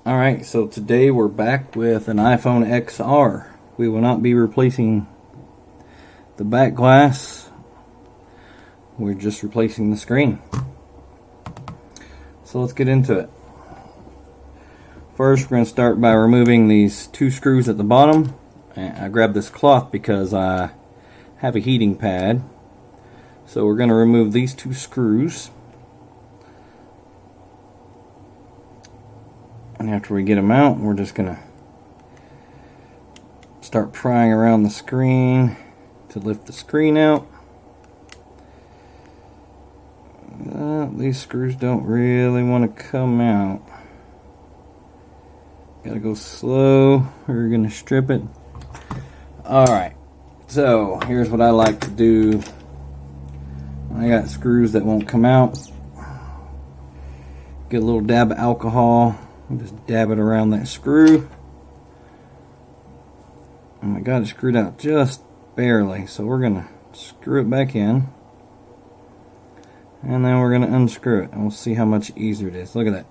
Alright, so today we're back with an iPhone XR. We will not be replacing the back glass. We're just replacing the screen. So let's get into it. First, we're going to start by removing these two screws at the bottom. I grabbed this cloth because I have a heating pad. So we're going to remove these two screws. And after we get them out, we're just going to start prying around the screen to lift the screen out. These screws don't really want to come out. Gotta go slow, we're going to strip it. Alright, so here's what I like to do. I got screws that won't come out. Get a little dab of alcohol. Just dab it around that screw. Oh my god, it screwed out just barely. So we're going to screw it back in. And then we're going to unscrew it. And we'll see how much easier it is. Look at that.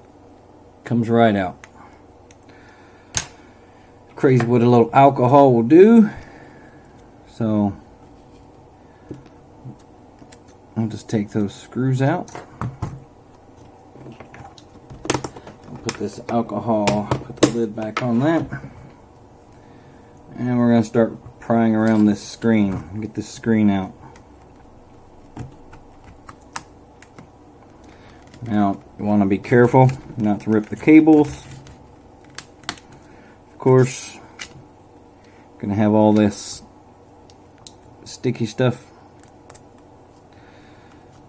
Comes right out. Crazy what a little alcohol will do. So I'll just take those screws out. Put this alcohol, put the lid back on that, and we're going to start prying around this screen, get this screen out. Now you want to be careful not to rip the cables. Of course, going to have all this sticky stuff,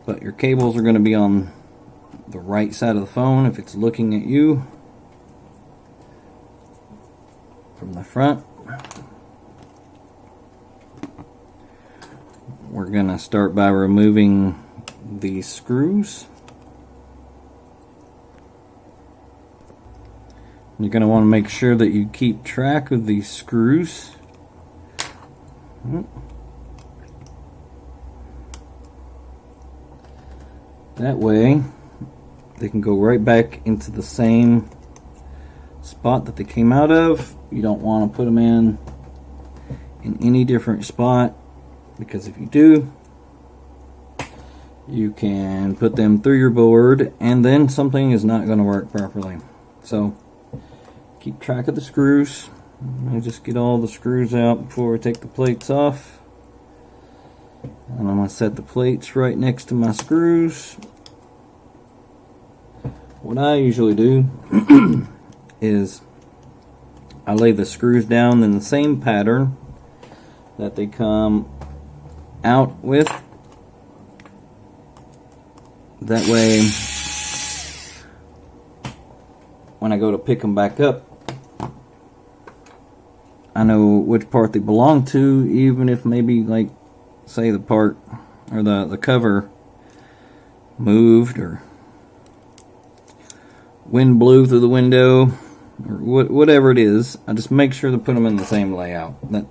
but your cables are going to be on the right side of the phone if it's looking at you from the front. We're gonna start by removing these screws. You're gonna want to make sure that you keep track of these screws. That way they can go right back into the same spot that they came out of. You don't want to put them in any different spot, because if you do, you can put them through your board and then something is not going to work properly. So keep track of the screws. I just get all the screws out before we take the plates off. And I'm going to set the plates right next to my screws. What I usually do is I lay the screws down in the same pattern that they come out with. That way, when I go to pick them back up, I know which part they belong to, even if maybe, like, say the part or the cover moved or wind blew through the window or whatever it is. I just make sure to put them in the same layout. That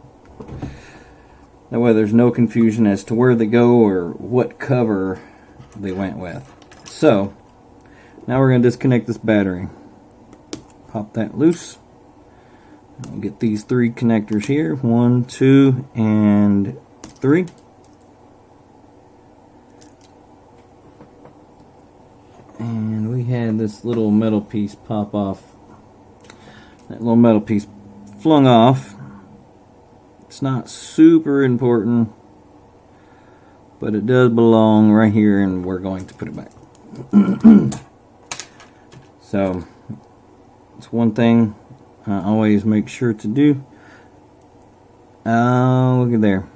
way there's no confusion as to where they go or what cover they went with. So now we're going to disconnect this battery. Pop that loose. We'll get these three connectors here. 1, 2, and 3. And we had this little metal piece pop off. That little metal piece flung off. It's not super important, but it does belong right here, and we're going to put it back. So it's one thing I always make sure to do. Oh, look at there.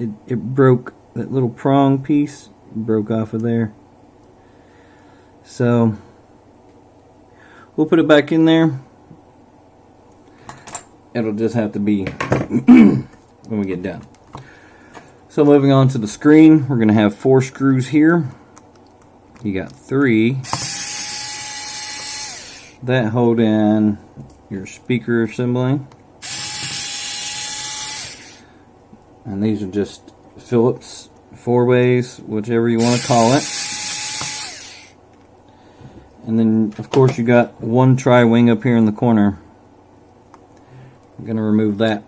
It broke. That little prong piece broke off of there. So we'll put it back in there. It'll just have to be when we get done. So moving on to the screen, we're going to have 4 screws here. You got 3 that hold in your speaker assembly. And these are just Phillips 4-ways, whichever you want to call it. And then, of course, you got one tri-wing up here in the corner. I'm going to remove that.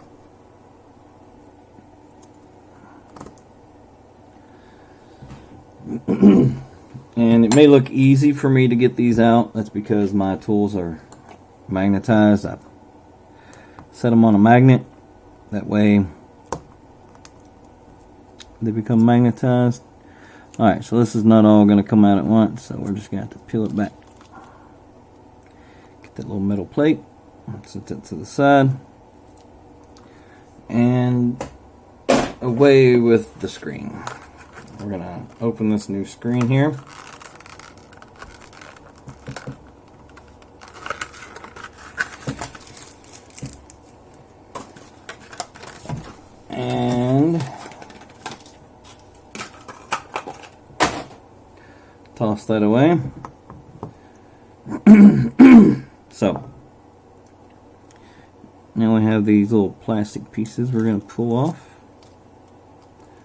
And it may look easy for me to get these out. That's because my tools are magnetized. I set them on a magnet. That way they become magnetized. Alright, so this is not all going to come out at once, so we're just going to have to peel it back. Get that little metal plate, set that to the side, and away with the screen. We're going to open this new screen here. And toss that away. So now we have these little plastic pieces we're going to pull off.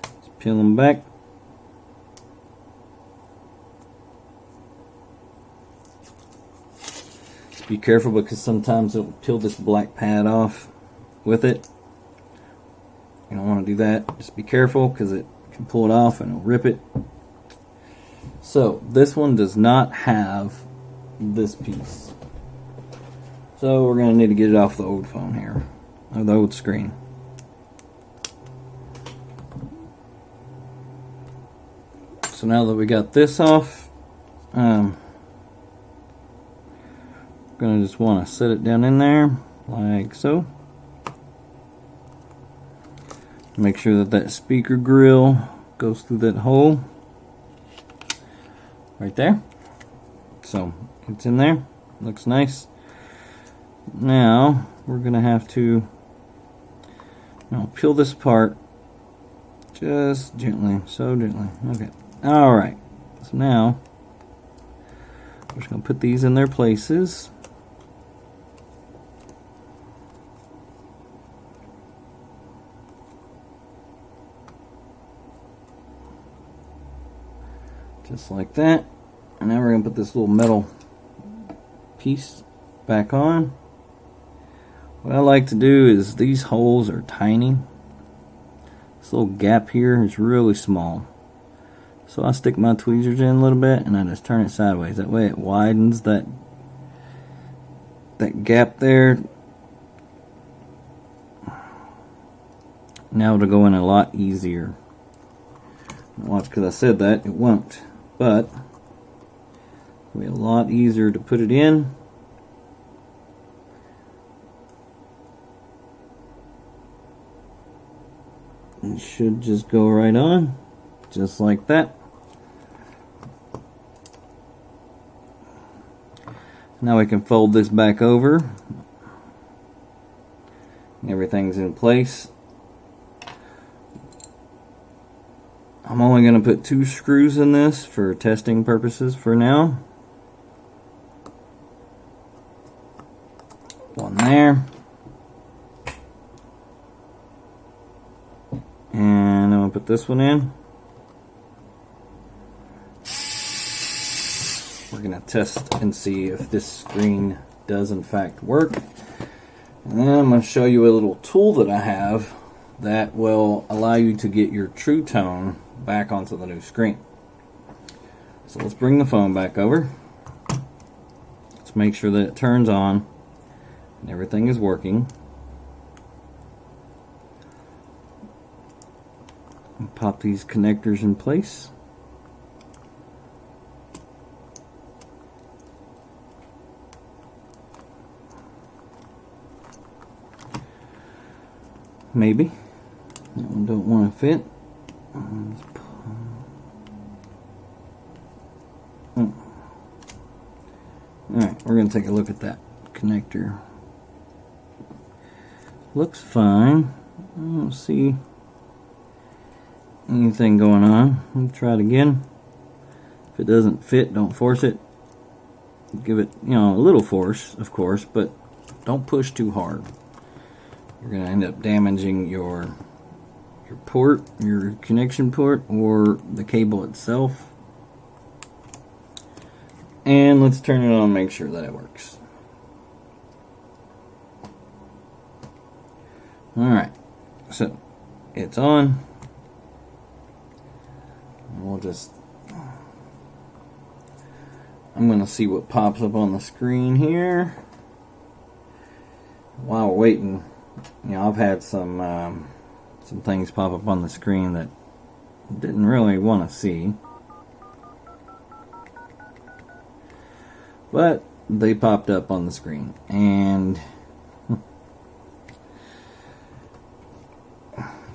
Let's peel them back. Just be careful because sometimes it'll peel this black pad off with it. You don't want to do that. Just be careful because it can pull it off and it'll rip it. So this one does not have this piece. So we're going to need to get it off the old phone here, or the old screen. So now that we got this off, I'm going to just want to set it down in there like so. Make sure that that speaker grill goes through that hole right there. So it's in there, looks nice. Now we're gonna have to peel this apart just gently, so gently. Okay, all right. So now we're just gonna put these in their places. Just like that. And now we're going to put this little metal piece back on. What I like to do is, these holes are tiny. This little gap here is really small. So I stick my tweezers in a little bit and I just turn it sideways. That way it widens that gap there. Now it'll go in a lot easier. Watch, because I said that, it won't. But it'll be a lot easier to put it in. It should just go right on, just like that. Now we can fold this back over. Everything's in place. I'm only going to put 2 screws in this for testing purposes for now. One there. And I'm going to put this one in. We're going to test and see if this screen does in fact work. And then I'm going to show you a little tool that I have that will allow you to get your true tone back onto the new screen. So let's bring the phone back over. Let's make sure that it turns on and everything is working. And pop these connectors in place. Maybe. That one don't want to fit. Alright, we're going to take a look at that connector. Looks fine. I don't see anything going on. Let me try it again. If it doesn't fit, don't force it. Give it, a little force, of course, but don't push too hard. You're going to end up damaging your port, your connection port, or the cable itself. And let's turn it on and make sure that it works. Alright, so it's on. We'll just, I'm going to see what pops up on the screen here. While we're waiting, you know, I've had some things pop up on the screen that I didn't really want to see. But they popped up on the screen, and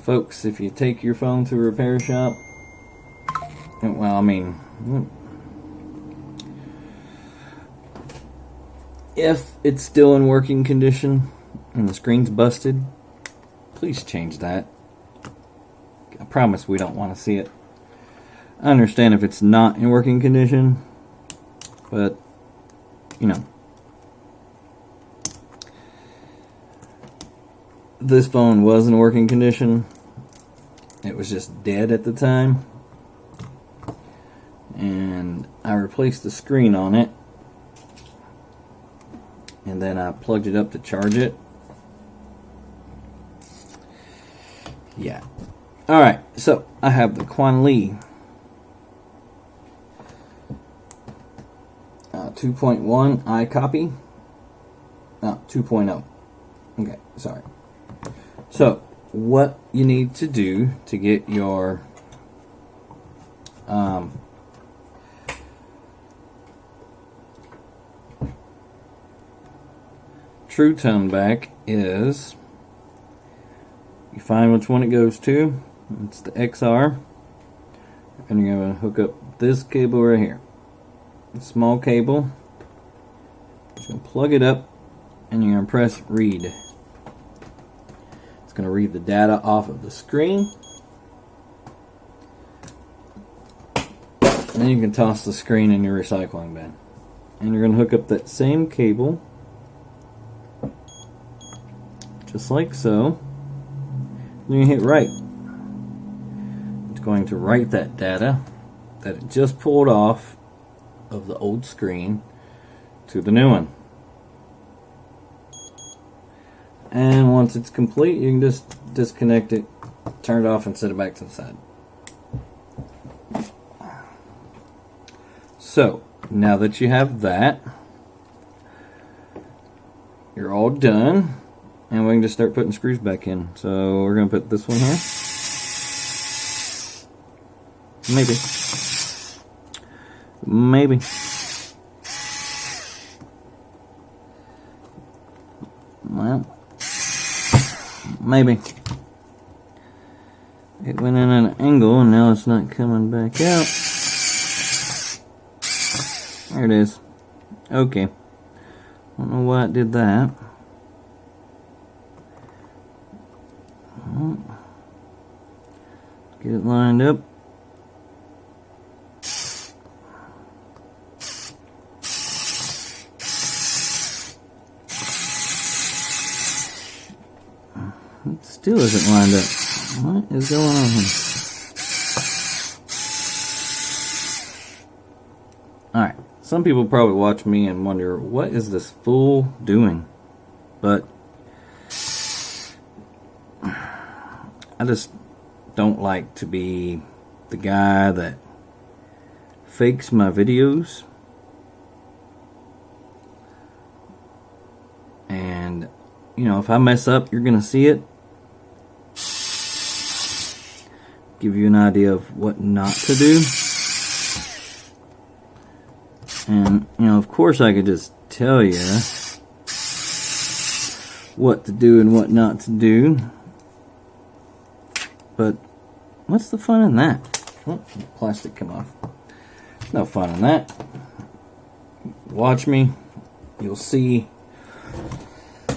folks, if you take your phone to a repair shop, well, I mean, if it's still in working condition and the screen's busted, please change that. I promise we don't want to see it. I understand if it's not in working condition, but you know, this phone was in working condition. It was just dead at the time, and I replaced the screen on it, and then I plugged it up to charge it. Yeah. Alright, so I have the Quan Li 2.1 iCopy. 2.0. Okay, sorry. So, what you need to do to get your True Tone back is, you find which one it goes to. It's the XR, and you're going to hook up this cable right here, a small cable. Just going to plug it up, and you're going to press read. It's going to read the data off of the screen, and then you can toss the screen in your recycling bin. And you're going to hook up that same cable, just like so. Then you hit write. It's going to write that data that it just pulled off of the old screen to the new one. And once it's complete, you can just disconnect it, turn it off, and set it back to the side. So, now that you have that, you're all done. And we can just start putting screws back in. So we're going to put this one here. Maybe. Maybe. Well, maybe. It went in at an angle and now it's not coming back out. There it is. Okay. Don't know why it did that. Get it lined up. It still isn't lined up. What is going on here? Alright, some people probably watch me and wonder, what is this fool doing? But I just don't like to be the guy that fakes my videos. And, you know, if I mess up, you're going to see it. Give you an idea of what not to do. And, you know, of course I could just tell you what to do and what not to do. But what's the fun in that? Oh, plastic come off. No fun in that. Watch me. You'll see.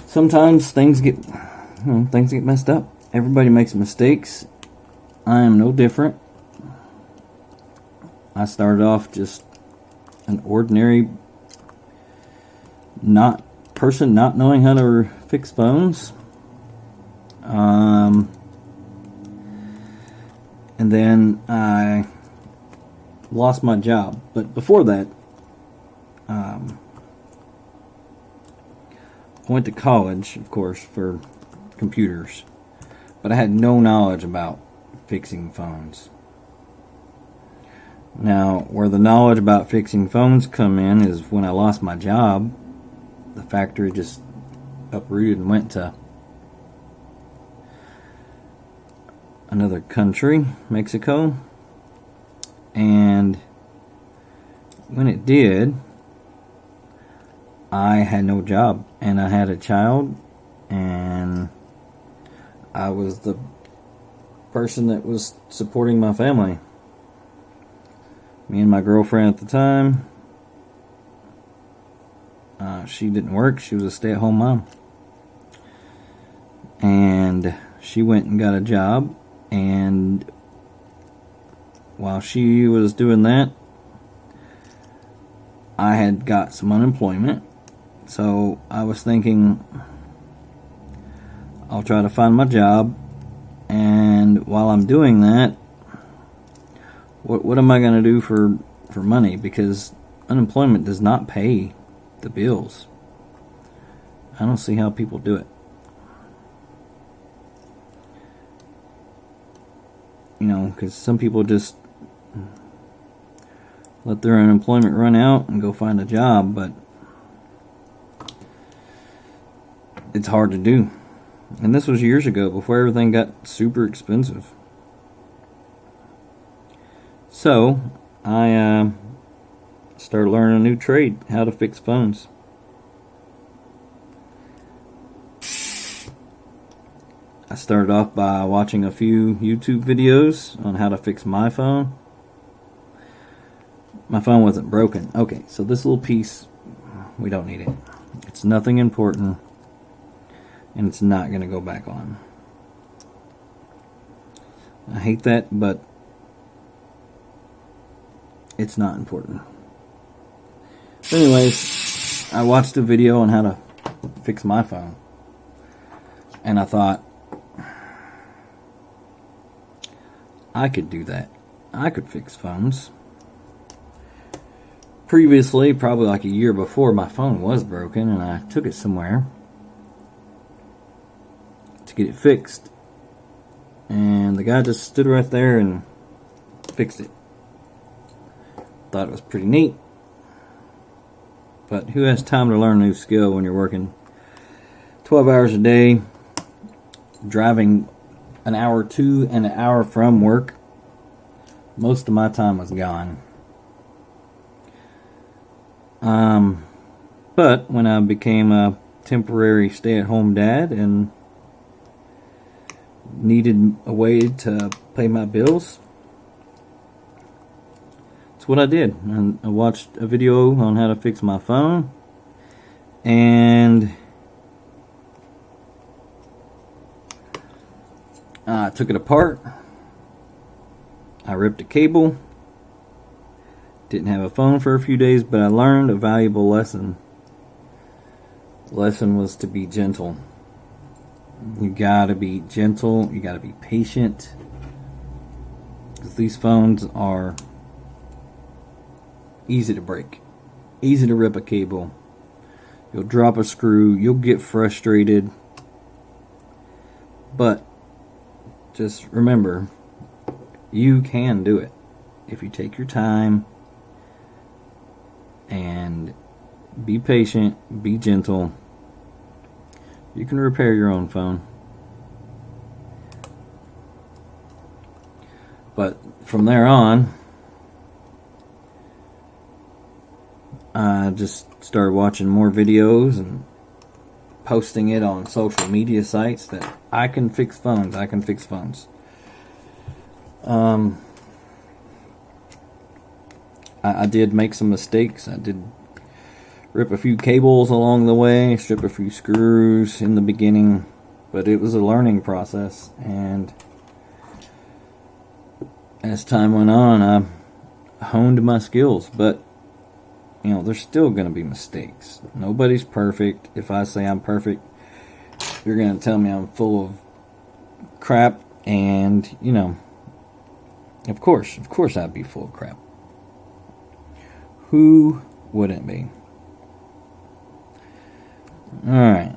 Sometimes things get messed up. Everybody makes mistakes. I am no different. I started off just an ordinary person not knowing how to fix phones. And then I lost my job. But before that, I went to college, of course, for computers, but I had no knowledge about fixing phones. Now, where the knowledge about fixing phones come in is when I lost my job. The factory just uprooted and went to another country, Mexico. And when it did, I had no job, and I had a child, and I was the person that was supporting my family. Me and my girlfriend at the time, she didn't work. She was a stay-at-home mom. And she went and got a job, and while she was doing that, I had got some unemployment. So I was thinking, I'll try to find my job, and while I'm doing that, what am I going to do for money? Because unemployment does not pay the bills. I don't see how people do it. You know, because some people just let their unemployment run out and go find a job, but it's hard to do. And this was years ago, before everything got super expensive. So I started learning a new trade, how to fix phones. I started off by watching a few YouTube videos on how to fix my phone. My phone wasn't broken. Okay, so this little piece, we don't need it. It's nothing important, and it's not going to go back on. I hate that, but it's not important. So anyways, I watched a video on how to fix my phone, and I thought, I could do that. I could fix phones. Previously, probably like a year before, my phone was broken, and I took it somewhere to get it fixed. And the guy just stood right there and fixed it. Thought it was pretty neat. But who has time to learn a new skill when you're working 12 hours a day, driving an hour to and an hour from work? Most of my time was gone. But when I became a temporary stay-at-home dad and needed a way to pay my bills, that's what I did. And I watched a video on how to fix my phone, and I took it apart. I ripped a cable. Didn't have a phone for a few days, but I learned a valuable lesson. The lesson was to be gentle. You gotta be gentle. You gotta be patient. Because these phones are easy to break. Easy to rip a cable. You'll drop a screw. You'll get frustrated. But just remember, you can do it. If you take your time and be patient, be gentle, you can repair your own phone. But from there on, I just started watching more videos and posting it on social media sites that I can fix phones. I can fix phones. I did make some mistakes. I did rip a few cables along the way, strip a few screws in the beginning, but it was a learning process, and as time went on, I honed my skills. But you know, there's still going to be mistakes. Nobody's perfect. If I say I'm perfect, you're going to tell me I'm full of crap, and you know, of course I'd be full of crap. Who wouldn't be? Alright.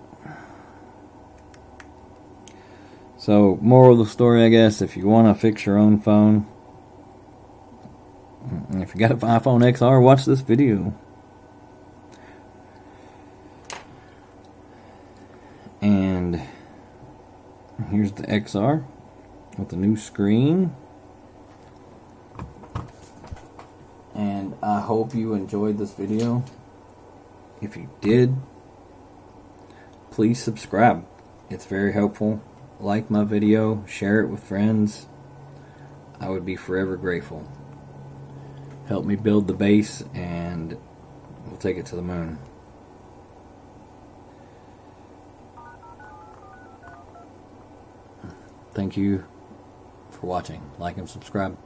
So, moral of the story, I guess, if you want to fix your own phone, if you got an iPhone XR, watch this video. And here's the XR with the new screen. And I hope you enjoyed this video. If you did, please subscribe. It's very helpful. Like my video, share it with friends. I would be forever grateful. Help me build the base and we'll take it to the moon. Thank you for watching. Like and subscribe.